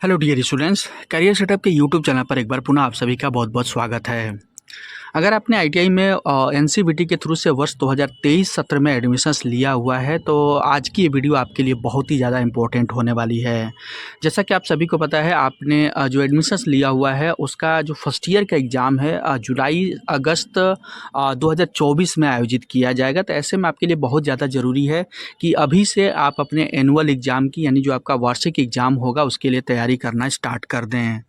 Hello dear students, career setup के YouTube channel पर एक बार पुनः आप सभी का बहुत बहुत स्वागत है। अगर आपने आईटीआई में एनसीवीटी के थ्रू से वर्ष 2023 सत्र में एडमिशन्स लिया हुआ है तो आज की ये वीडियो आपके लिए बहुत ही ज़्यादा इम्पोर्टेंट होने वाली है। जैसा कि आप सभी को पता है, आपने जो एडमिशन्स लिया हुआ है उसका जो फर्स्ट ईयर का एग्ज़ाम है जुलाई अगस्त 2024 में आयोजित किया जाएगा। तो ऐसे में आपके लिए बहुत ज़्यादा ज़रूरी है कि अभी से आप अपने एनुअल एग्ज़ाम की यानी जो आपका वार्षिक एग्ज़ाम होगा उसके लिए तैयारी करना स्टार्ट कर दें।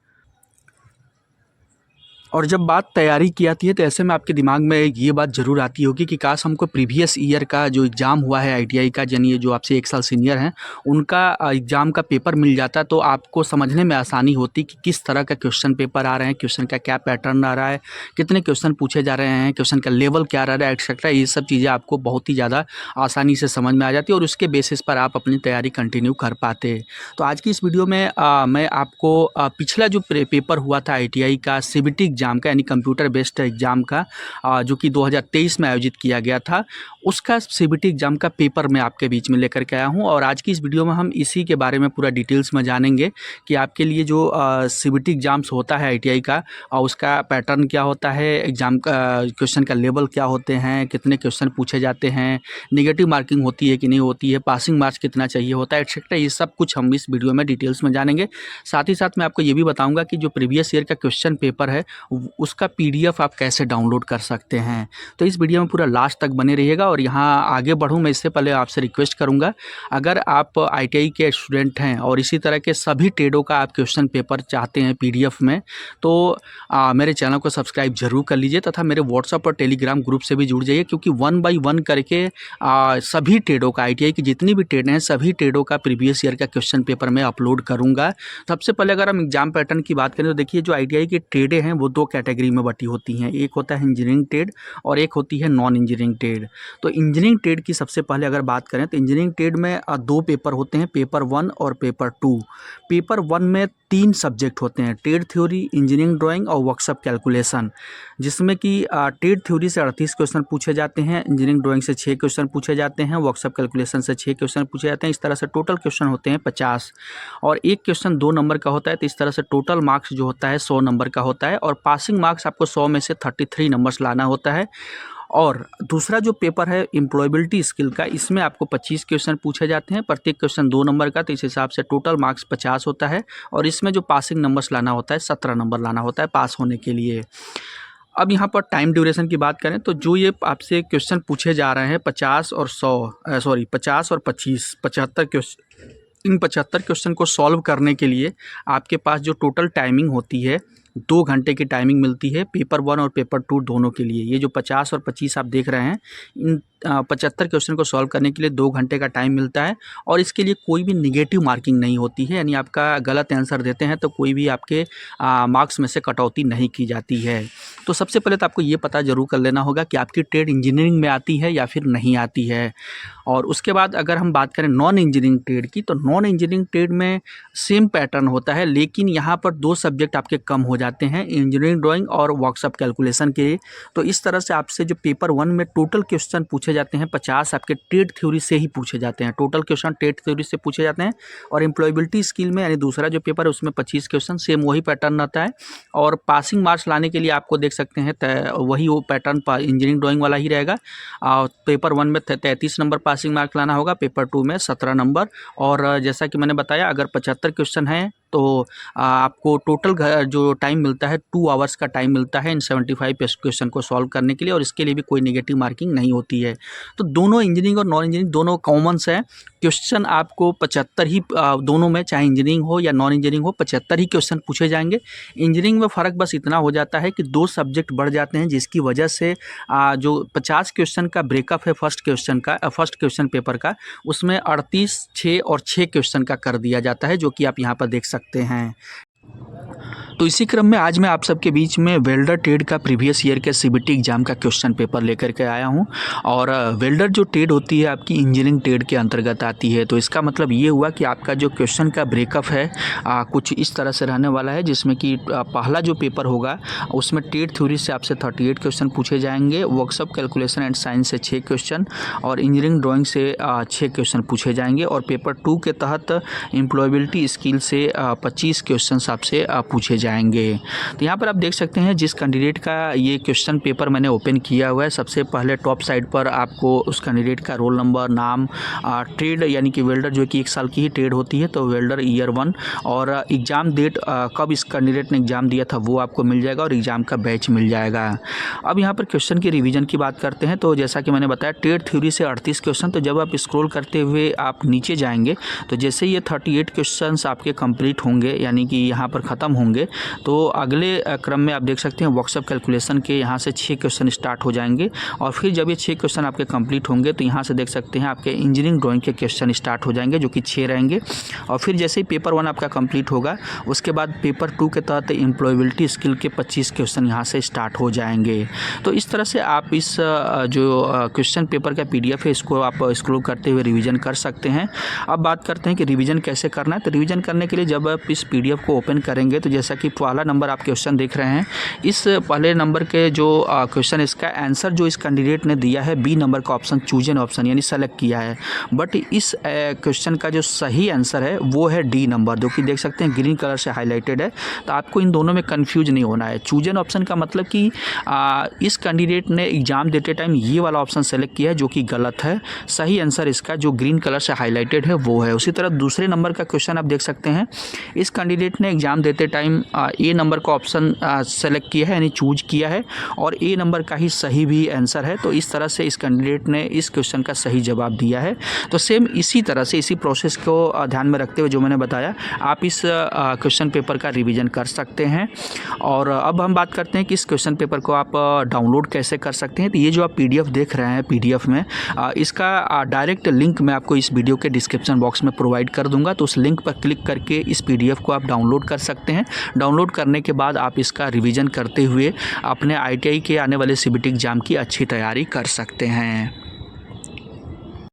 और जब बात तैयारी की आती है तो ऐसे में आपके दिमाग में ये बात ज़रूर आती होगी कि काश हमको प्रीवियस ईयर का जो एग्ज़ाम हुआ है आईटीआई का, यानी जो आपसे एक साल सीनियर हैं, उनका एग्ज़ाम का पेपर मिल जाता तो आपको समझने में आसानी होती कि किस तरह का क्वेश्चन पेपर आ रहे हैं, क्वेश्चन का क्या पैटर्न आ रहा है, कितने क्वेश्चन पूछे जा रहे हैं, क्वेश्चन का लेवल क्या रहा है, एक्सेट्रा। ये सब चीज़ें आपको बहुत ही ज़्यादा आसानी से समझ में आ जाती है और उसके बेसिस पर आप अपनी तैयारी कंटिन्यू कर पाते। तो आज की इस वीडियो में मैं आपको पिछला जो पेपर हुआ था आईटीआई का सीबीटी एग्ज़ाम का, यानी कंप्यूटर बेस्ड एग्ज़ाम का, जो कि 2023 में आयोजित किया गया था, उसका सीबीटी एग्ज़ाम का पेपर मैं आपके बीच में लेकर के आया हूं। और आज की इस वीडियो में हम इसी के बारे में पूरा डिटेल्स में जानेंगे कि आपके लिए जो सीबीटी एग्ज़ाम्स होता है आईटीआई का, उसका पैटर्न क्या होता है, एग्ज़ाम का क्वेश्चन का लेवल क्या होते हैं, कितने क्वेश्चन पूछे जाते हैं, नेगेटिव मार्किंग होती है कि नहीं होती है, पासिंग मार्क्स कितना चाहिए होता है, एक्सेट्रा। ये सब कुछ हम इस वीडियो में डिटेल्स में जानेंगे। साथ ही साथ मैं आपको ये भी बताऊँगा कि जो प्रीवियस ईयर का क्वेश्चन पेपर है उसका पीडीएफ आप कैसे डाउनलोड कर सकते हैं। तो इस वीडियो में पूरा लास्ट तक बने रहिएगा। और यहाँ आगे बढ़ूँ मैं इससे पहले आपसे रिक्वेस्ट करूँगा, अगर आप आईटीआई के स्टूडेंट हैं और इसी तरह के सभी ट्रेडों का आप क्वेश्चन पेपर चाहते हैं पीडीएफ में, तो मेरे चैनल को सब्सक्राइब जरूर कर लीजिए तथा मेरे व्हाट्सएप और टेलीग्राम ग्रुप से भी जुड़ जाइए, क्योंकि 1 बाय 1 करके सभी ट्रेडों का, आईटीआई की जितनी भी ट्रेड हैं सभी ट्रेडों का प्रीवियस ईयर का क्वेश्चन पेपर मैं अपलोड करूँगा। सबसे पहले अगर हम एग्जाम पैटर्न की बात करें तो देखिए, जो आईटीआई की ट्रेडें हैं वो दो कैटेगरी में बटी होती हैं। एक होता है इंजीनियरिंग ट्रेड और एक होती है नॉन इंजीनियरिंग ट्रेड। तो इंजीनियरिंग ट्रेड की सबसे पहले अगर बात करें तो इंजीनियरिंग ट्रेड में दो पेपर होते हैं, पेपर 1 और पेपर 2। पेपर 1 में 3 सब्जेक्ट होते हैं, ट्रेड थ्योरी, इंजीनियरिंग ड्राइंग और वर्कशॉप कैलकुलेशन, जिसमें कि ट्रेड थ्योरी से 38 क्वेश्चन पूछे जाते हैं, इंजीनियरिंग ड्राइंग से 6 क्वेश्चन पूछे जाते हैं, वर्कशॉप कैलकुलेशन से 6 क्वेश्चन पूछे जाते हैं। इस तरह से टोटल क्वेश्चन होते हैं 50 और एक क्वेश्चन 2 नंबर का होता है। तो इस तरह से टोटल मार्क्स जो होता है 100 नंबर का होता है और पासिंग मार्क्स आपको 100 में से 33 नंबर्स लाना होता है। और दूसरा जो पेपर है एम्प्लॉयबिलिटी स्किल का, इसमें आपको 25 क्वेश्चन पूछे जाते हैं, प्रत्येक क्वेश्चन 2 नंबर का। तो इस हिसाब से टोटल मार्क्स 50 होता है और इसमें जो पासिंग नंबर्स लाना होता है 17 नंबर लाना होता है पास होने के लिए। अब यहाँ पर टाइम ड्यूरेशन की बात करें तो जो ये आपसे क्वेश्चन पूछे जा रहे हैं 50 और 25 75 क्वेश्चन, इन 75 क्वेश्चन को सॉल्व करने के लिए आपके पास जो टोटल टाइमिंग होती है 2 घंटे की टाइमिंग मिलती है, पेपर 1 और पेपर 2 दोनों के लिए। ये जो 50 और 25 आप देख रहे हैं, इन 75 क्वेश्चन को सॉल्व करने के लिए 2 घंटे का टाइम मिलता है और इसके लिए कोई भी निगेटिव मार्किंग नहीं होती है, यानी आपका गलत आंसर देते हैं तो कोई भी आपके मार्क्स में से कटौती नहीं की जाती है। तो सबसे पहले तो आपको ये पता जरूर कर लेना होगा कि आपकी ट्रेड इंजीनियरिंग में आती है या फिर नहीं आती है। और उसके बाद अगर हम बात करें नॉन इंजीनियरिंग ट्रेड की, तो नॉन इंजीनियरिंग ट्रेड में सेम पैटर्न होता है, लेकिन यहाँ पर 2 सब्जेक्ट आपके कम हो जाते हैं, इंजीनियरिंग ड्राइंग और वर्कशॉप कैलकुलेशन के। तो इस तरह से आपसे जो पेपर 1 में टोटल क्वेश्चन पूछे जाते हैं 50 आपके ट्रेड थ्योरी से ही पूछे जाते हैं, टोटल क्वेश्चन ट्रेड थ्योरी से पूछे जाते हैं। और एम्प्लॉयबिलिटी स्किल में यानी दूसरा जो पेपर है उसमें 25 क्वेश्चन, सेम वही पैटर्न रहता है। और पासिंग मार्क्स लाने के लिए आपको देख सकते हैं वही वो पैटर्न इंजीनियरिंग ड्राइंग वाला ही रहेगा। पेपर 1 में 33 नंबर पासिंग मार्क लाना होगा, पेपर 2 में 17 नंबर। और जैसा कि मैंने बताया, अगर 75 क्वेश्चन हैं तो आपको टोटल जो टाइम मिलता है 2 आवर्स का टाइम मिलता है इन 75 क्वेश्चन को सॉल्व करने के लिए, और इसके लिए भी कोई नेगेटिव मार्किंग नहीं होती है। तो दोनों इंजीनियरिंग और नॉन इंजीनियरिंग दोनों कॉमन्स हैं। क्वेश्चन आपको 75 ही दोनों में, चाहे इंजीनियरिंग हो या नॉन इंजीनियरिंग हो, 75 ही क्वेश्चन पूछे जाएंगे। इंजीनियरिंग में फ़र्क बस इतना हो जाता है कि 2 सब्जेक्ट बढ़ जाते हैं, जिसकी वजह से जो 50 क्वेश्चन का ब्रेकअप है फर्स्ट क्वेश्चन पेपर का, उसमें 38, 6 और 6 क्वेश्चन का कर दिया जाता है, जो कि आप यहाँ पर देख सकते हैं। तो इसी क्रम में आज मैं आप सबके बीच में वेल्डर ट्रेड का प्रीवियस ईयर के सीबीटी एग्जाम का क्वेश्चन पेपर लेकर के आया हूं। और वेल्डर जो ट्रेड होती है आपकी इंजीनियरिंग ट्रेड के अंतर्गत आती है। तो इसका मतलब ये हुआ कि आपका जो क्वेश्चन का ब्रेकअप है कुछ इस तरह से रहने वाला है, जिसमें कि पहला जो पेपर होगा उसमें ट्रेड थ्योरी से आपसे 38 क्वेश्चन पूछे जाएंगे, वर्कशॉप कैलकुलेशन एंड साइंस से 6 क्वेश्चन और इंजीनियरिंग ड्राइंग से 6 क्वेश्चन पूछे जाएंगे। और पेपर 2 के तहत एम्प्लॉयबिलिटी स्किल से 25 क्वेश्चन आपसे पूछे जाएंगे। तो यहाँ पर आप देख सकते हैं जिस कैंडिडेट का ये क्वेश्चन पेपर मैंने ओपन किया हुआ है, सबसे पहले टॉप साइड पर आपको उस कैंडिडेट का रोल नंबर, नाम, ट्रेड यानी कि वेल्डर जो कि 1 साल की ही ट्रेड होती है तो वेल्डर ईयर 1 और एग्ज़ाम डेट कब इस कैंडिडेट ने एग्ज़ाम दिया था वो आपको मिल जाएगा और एग्ज़ाम का बैच मिल जाएगा। अब यहाँ पर क्वेश्चन की रिवीजन की बात करते हैं। तो जैसा कि मैंने बताया ट्रेड थ्योरी से 38 क्वेश्चन, तो जब आप स्क्रॉल करते हुए आप नीचे जाएंगे तो जैसे ये 38 क्वेश्चन आपके कंप्लीट होंगे यानी कि यहाँ पर ख़त्म होंगे तो अगले क्रम में आप देख सकते हैं वर्कशॉप कैलकुलेशन के यहाँ से 6 क्वेश्चन स्टार्ट हो जाएंगे। और फिर जब ये 6 क्वेश्चन आपके कंप्लीट होंगे तो यहाँ से देख सकते हैं आपके इंजीनियरिंग ड्राइंग के क्वेश्चन स्टार्ट हो जाएंगे जो कि 6 रहेंगे। और फिर जैसे ही पेपर 1 आपका कंप्लीट होगा उसके बाद पेपर 2 के तहत एम्प्लॉयबिलिटी स्किल के 25 क्वेश्चन यहाँ से स्टार्ट हो जाएंगे। तो इस तरह से आप इस जो क्वेश्चन पेपर का PDF है इसको आप स्क्रॉल करते हुए रिवीजन कर सकते हैं। अब बात करते हैं कि रिवीजन कैसे करना है। तो रिवीजन करने के लिए जब आप इस PDF को ओपन करेंगे तो जैसा कि पहला नंबर आप क्वेश्चन देख रहे हैं, इस पहले नंबर के जो क्वेश्चन इसका आंसर जो इस कैंडिडेट ने दिया है बी नंबर का ऑप्शन चूजन ऑप्शन यानी सेलेक्ट किया है। बट इस क्वेश्चन का जो सही आंसर है वो है डी नंबर, जो कि देख सकते हैं ग्रीन कलर से हाईलाइटेड है। तो आपको इन दोनों में कंफ्यूज नहीं होना है। चूजन ऑप्शन का मतलब कि इस कैंडिडेट ने एग्जाम देते टाइम ये वाला ऑप्शन सेलेक्ट किया है जो कि गलत है। सही आंसर इसका जो ग्रीन कलर से हाईलाइटेड है वो है। उसी तरह दूसरे नंबर का क्वेश्चन आप देख सकते हैं, इस कैंडिडेट ने एग्जाम देते टाइम ए नंबर का ऑप्शन सेलेक्ट किया है यानी चूज किया है और ए नंबर का ही सही भी आंसर है। तो इस तरह से इस कैंडिडेट ने इस क्वेश्चन का सही जवाब दिया है। तो सेम इसी तरह से इसी प्रोसेस को ध्यान में रखते हुए जो मैंने बताया आप इस क्वेश्चन पेपर का रिवीजन कर सकते हैं। और अब हम बात करते हैं कि इस क्वेश्चन पेपर को आप डाउनलोड कैसे कर सकते हैं। तो ये जो आप PDF देख रहे हैं PDF में इसका डायरेक्ट लिंक मैं आपको इस वीडियो के डिस्क्रिप्शन बॉक्स में प्रोवाइड कर दूंगा। तो उस लिंक पर क्लिक करके इस PDF को आप डाउनलोड कर सकते हैं। डाउनलोड करने के बाद आप इसका रिवीजन करते हुए अपने ITI के आने वाले CBT एग्ज़ाम की अच्छी तैयारी कर सकते हैं।